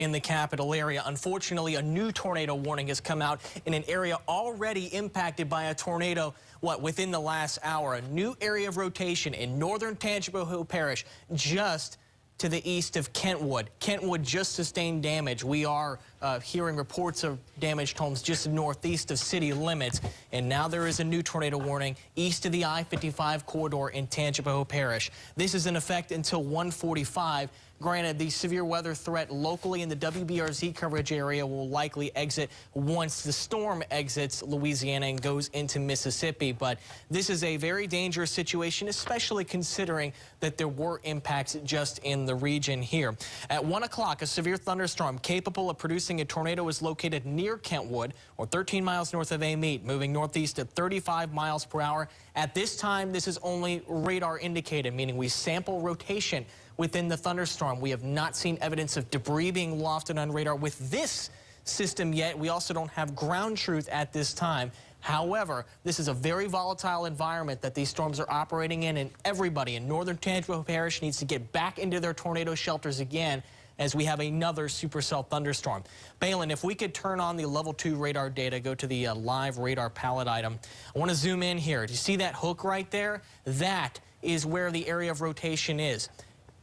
in the capital area. Unfortunately, a new tornado warning has come out in an area already impacted by a tornado, within the last hour. A new area of rotation in northern Tangipahoa Hill Parish, just to the east of Kentwood. Kentwood just sustained damage. We are hearing reports of damaged homes just northeast of city limits. And now there is a new tornado warning east of the I-55 corridor in Tangipahoa Parish. This is in effect until 1:45. Granted, the severe weather threat locally in the WBRZ coverage area will likely exit once the storm exits Louisiana and goes into Mississippi. But this is a very dangerous situation, especially considering that there were impacts just in the region here. At 1 o'clock, a severe thunderstorm capable of producing a tornado is located near Kentwood, or 13 miles north of Amite, moving northeast at 35 miles per hour. At this time, this is only radar indicated, meaning we sample rotation within the thunderstorm. We have not seen evidence of debris being lofted on radar with this system yet. We also don't have ground truth at this time. However, this is a very volatile environment that these storms are operating in, and everybody in northern Tangipahoa Parish needs to get back into their tornado shelters again as we have another supercell thunderstorm. Balin, if we could turn on the level 2 radar data, go to the live radar palette item. I want to zoom in here. Do you see that hook right there? That is where the area of rotation is.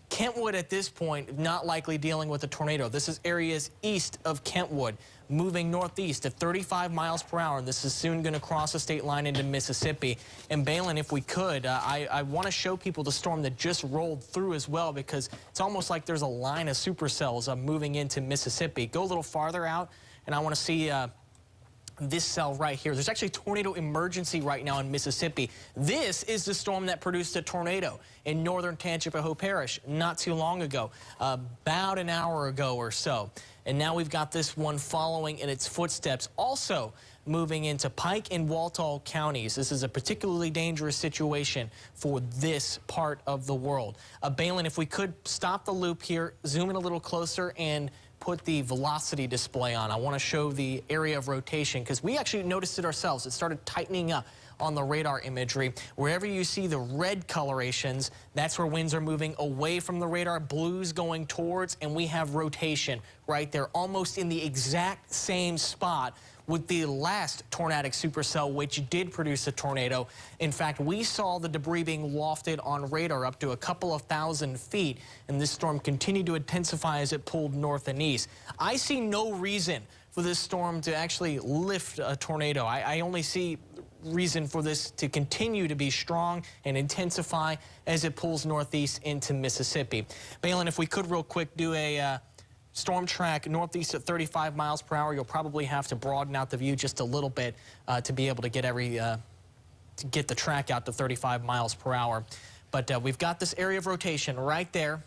Kentwood at this point not likely dealing with a tornado. This is areas east of Kentwood, moving northeast at 35 miles per hour. This is soon going to cross the state line into Mississippi. And Balin, if we could, I want to show people the storm that just rolled through as well, because it's almost like there's a line of supercells moving into Mississippi. Go a little farther out, and I want to see this cell right here. There's actually a tornado emergency right now in Mississippi. This is the storm that produced a tornado in northern Tangipahoa Parish not too long ago, about an hour ago or so. And now we've got this one following in its footsteps, also moving into Pike and Walthall counties. This is a particularly dangerous situation for this part of the world. Balin, if we could stop the loop here, zoom in a little closer, and put the velocity display on. I want to show the area of rotation because we actually noticed it ourselves. It started tightening up on the radar imagery. Wherever you see the red colorations, that's where winds are moving away from the radar, blues going towards, and we have rotation right there, almost in the exact same spot with the last tornadic supercell, which did produce a tornado. In fact, we saw the debris being lofted on radar up to a couple of thousand feet, and this storm continued to intensify as it pulled north and east. I see no reason for this storm to actually lift a tornado. I only see reason for this to continue to be strong and intensify as it pulls northeast into Mississippi. Balin, if we could real quick do a storm track northeast at 35 miles per hour. You'll probably have to broaden out the view just a little bit to be able to get the track out to 35 miles per hour. But we've got this area of rotation right there,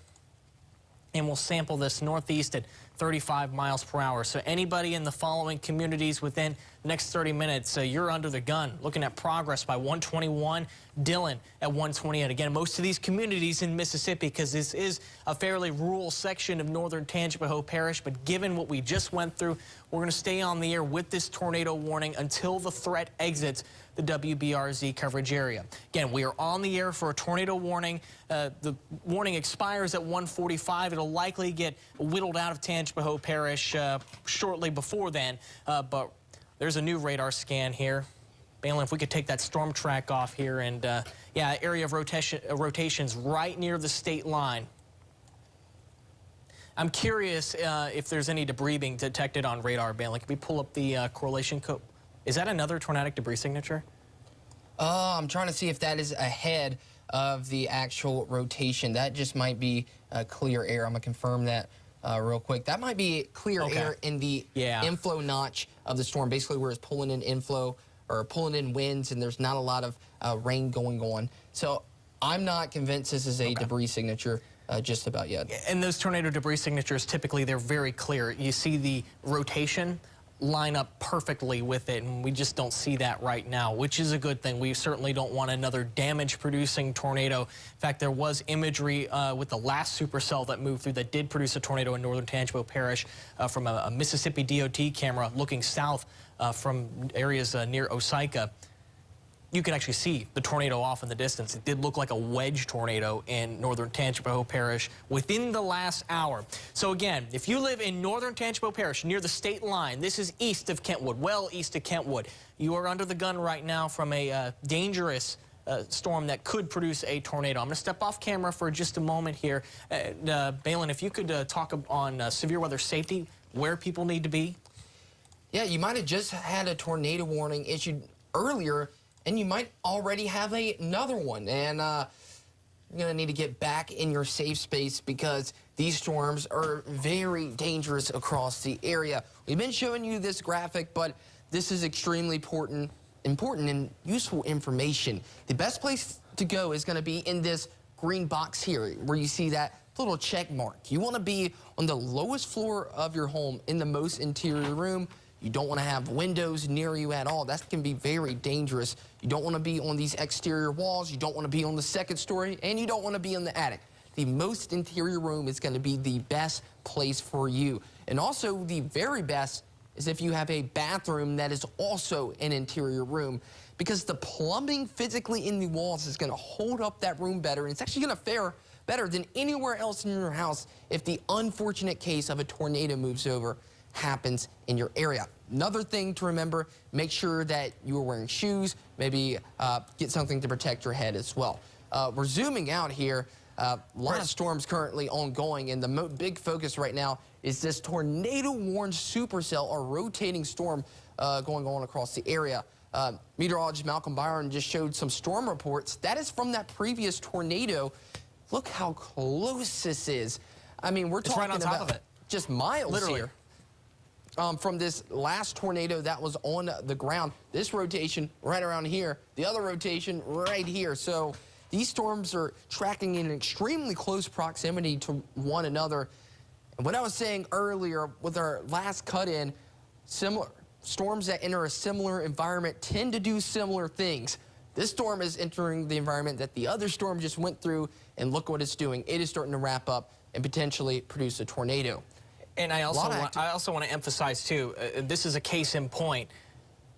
and we'll sample this northeast at 35 miles per hour. So anybody in the following communities within the next 30 minutes, you're under the gun. Looking at Progress by 121, Dillon at 128. Again, most of these communities in Mississippi, because this is a fairly rural section of northern Tangipahoa Parish, but given what we just went through, we're going to stay on the air with this tornado warning until the threat exits the WBRZ coverage area. Again, we are on the air for a tornado warning. The warning expires at 1:45. It'll likely get whittled out of Tangipahoa Parish shortly before then, but there's a new radar scan here. Balin, if we could take that storm track off here, and yeah, area of rotations right near the state line. I'm curious if there's any debris being detected on radar, Balin. Can we pull up the correlation code? Is that another tornadic debris signature? I'm trying to see if that is ahead of the actual rotation. That just might be clear air. I'm going to confirm that real quick. That might be clear air in the inflow notch of the storm, basically where it's pulling in inflow or pulling in winds, and there's not a lot of rain going on. So I'm not convinced this is a debris signature just about yet. And those tornado debris signatures, typically they're very clear. You see the rotation line up perfectly with it, and we just don't see that right now, which is a good thing. We certainly don't want another damage-producing tornado. In fact, there was imagery with the last supercell that moved through that did produce a tornado in northern Tangipahoa Parish from a Mississippi DOT camera looking south from areas near Osika. you can actually see the tornado off in the distance. It did look like a wedge tornado in northern Tangipahoa Parish within the last hour. So again, if you live in northern Tangipahoa Parish near the state line, this is east of Kentwood, well east of Kentwood. You are under the gun right now from a dangerous storm that could produce a tornado. I'm going to step off camera for just a moment here. Balin, if you could talk on severe weather safety, where people need to be. Yeah, you might have just had a tornado warning issued earlier, and you might already have another one. And you're going to need to get back in your safe space because these storms are very dangerous across the area. We've been showing you this graphic, but this is extremely important and useful information. The best place to go is going to be in this green box here where you see that little check mark. You want to be on the lowest floor of your home in the most interior room. You don't want to have windows near you at all. That can be very dangerous. You don't want to be on these exterior walls. You don't want to be on the second story, and you don't want to be in the attic. The most interior room is going to be the best place for you. And also the very best is if you have a bathroom that is also an interior room, because the plumbing physically in the walls is going to hold up that room better, and it's actually going to fare better than anywhere else in your house if the unfortunate case of a tornado moves over happens in your area. Another thing to remember, make sure that you are wearing shoes, maybe get something to protect your head as well. We're zooming out here. A lot of storms currently ongoing, and the big focus right now is this tornado-warned supercell or rotating storm going on across the area. Meteorologist Malcolm Byron just showed some storm reports. That is from that previous tornado. Look how close this is. I mean, we're talking right on top about of it. Just miles Literally. here. From this last tornado that was on the ground, this rotation right around here, the other rotation right here. So these storms are tracking in extremely close proximity to one another. And what I was saying earlier with our last cut-in, similar storms that enter a similar environment tend to do similar things. This storm is entering the environment that the other storm just went through, and look what it's doing. It is starting to wrap up and potentially produce a tornado. And I also want to emphasize, too, this is a case in point.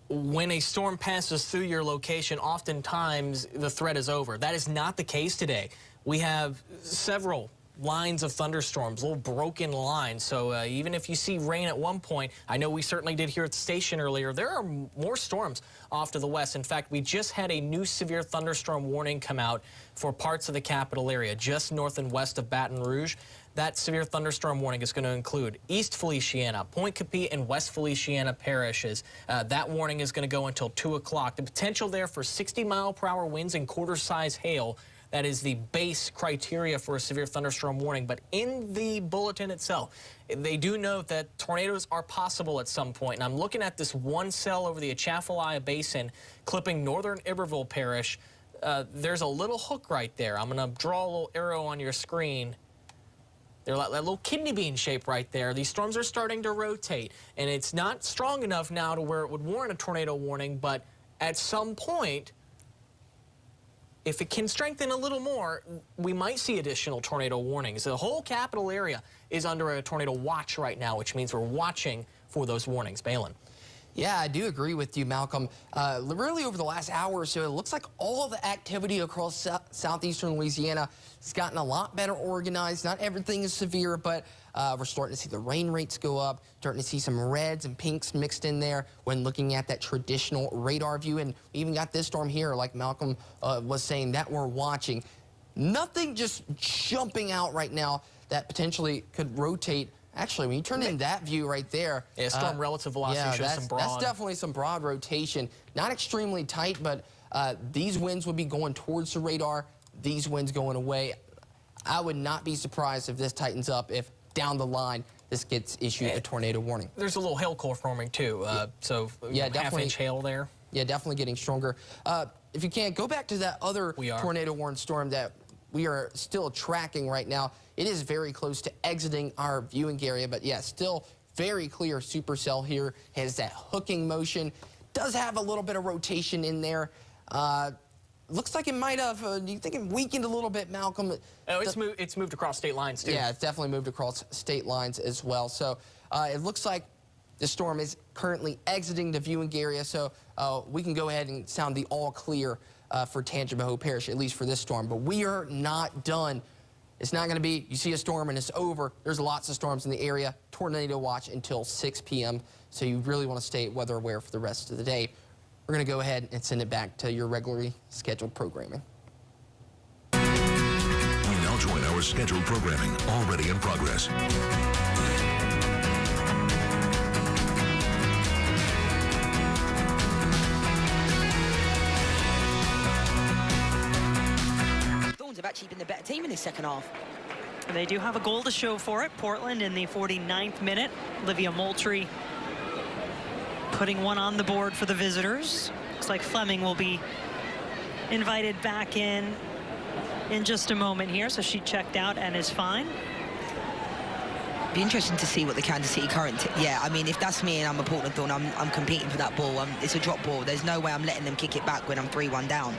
When a storm passes through your location, oftentimes the threat is over. That is not the case today. We have several lines of thunderstorms, little broken lines. So even if you see rain at one point, I know we certainly did here at the station earlier, there are more storms off to the west. In fact, we just had a new severe thunderstorm warning come out for parts of the capital area, just north and west of Baton Rouge. That severe thunderstorm warning is going to include East Feliciana, Point Capit, and West Feliciana parishes. That warning is going to go until 2 o'clock. The potential there for 60-mile-per-hour winds and quarter-size hail. That is the base criteria for a severe thunderstorm warning. But in the bulletin itself, they do note that tornadoes are possible at some point. And I'm looking at this one cell over the Atchafalaya Basin clipping northern Iberville Parish. There's a little hook right there. I'm going to draw a little arrow on your screen. They're like that little kidney bean shape right there. These storms are starting to rotate, and it's not strong enough now to where it would warrant a tornado warning, but at some point, if it can strengthen a little more, we might see additional tornado warnings. The whole capital area is under a tornado watch right now, which means we're watching for those warnings. Balin. Yeah, I do agree with you, Malcolm. Really, over the last hour or so, it looks like all the activity across southeastern Louisiana has gotten a lot better organized. Not everything is severe, but we're starting to see the rain rates go up, starting to see some reds and pinks mixed in there when looking at that traditional radar view. And we even got this storm here, like Malcolm was saying, that we're watching. Nothing just jumping out right now that potentially could rotate. Actually, when you turn in that view right there, yeah, storm relative velocity shows some broad. That's definitely some broad rotation. Not extremely tight, but these winds would be going towards the radar. These winds going away. I would not be surprised if this tightens up, if down the line this gets issued a tornado warning. There's a little hail core forming too, so yeah, half-inch hail there. Yeah, definitely getting stronger. If you can, go back to that other tornado warning storm that we are still tracking right now. It is very close to exiting our viewing area, but yeah, still very clear supercell here. Has that hooking motion. Does have a little bit of rotation in there. Looks like it might have, do you think it weakened a little bit, Malcolm? Oh, it's moved across state lines, too. Yeah, it's definitely moved across state lines as well. So it looks like The storm is currently exiting the viewing area, so we can go ahead and sound the all clear for Tangipahoa Parish, at least for this storm. But we are not done. It's not going to be, you see a storm and it's over. There's lots of storms in the area. Tornado watch until 6 p.m., so you really want to stay weather aware for the rest of the day. We're going to go ahead and send it back to your regularly scheduled programming. We now join our scheduled programming, already in progress. Have actually been the better team in this second half. And they do have a goal to show for it. Portland in the 49th minute. Olivia Moultrie putting one on the board for the visitors. Looks like Fleming will be invited back in just a moment here. So she checked out and is fine. Be interesting to see what the Kansas City Current. Yeah, I mean, if that's me and I'm a Portland Thorn, I'm competing for that ball. It's a drop ball. There's no way I'm letting them kick it back when I'm 3-1 down.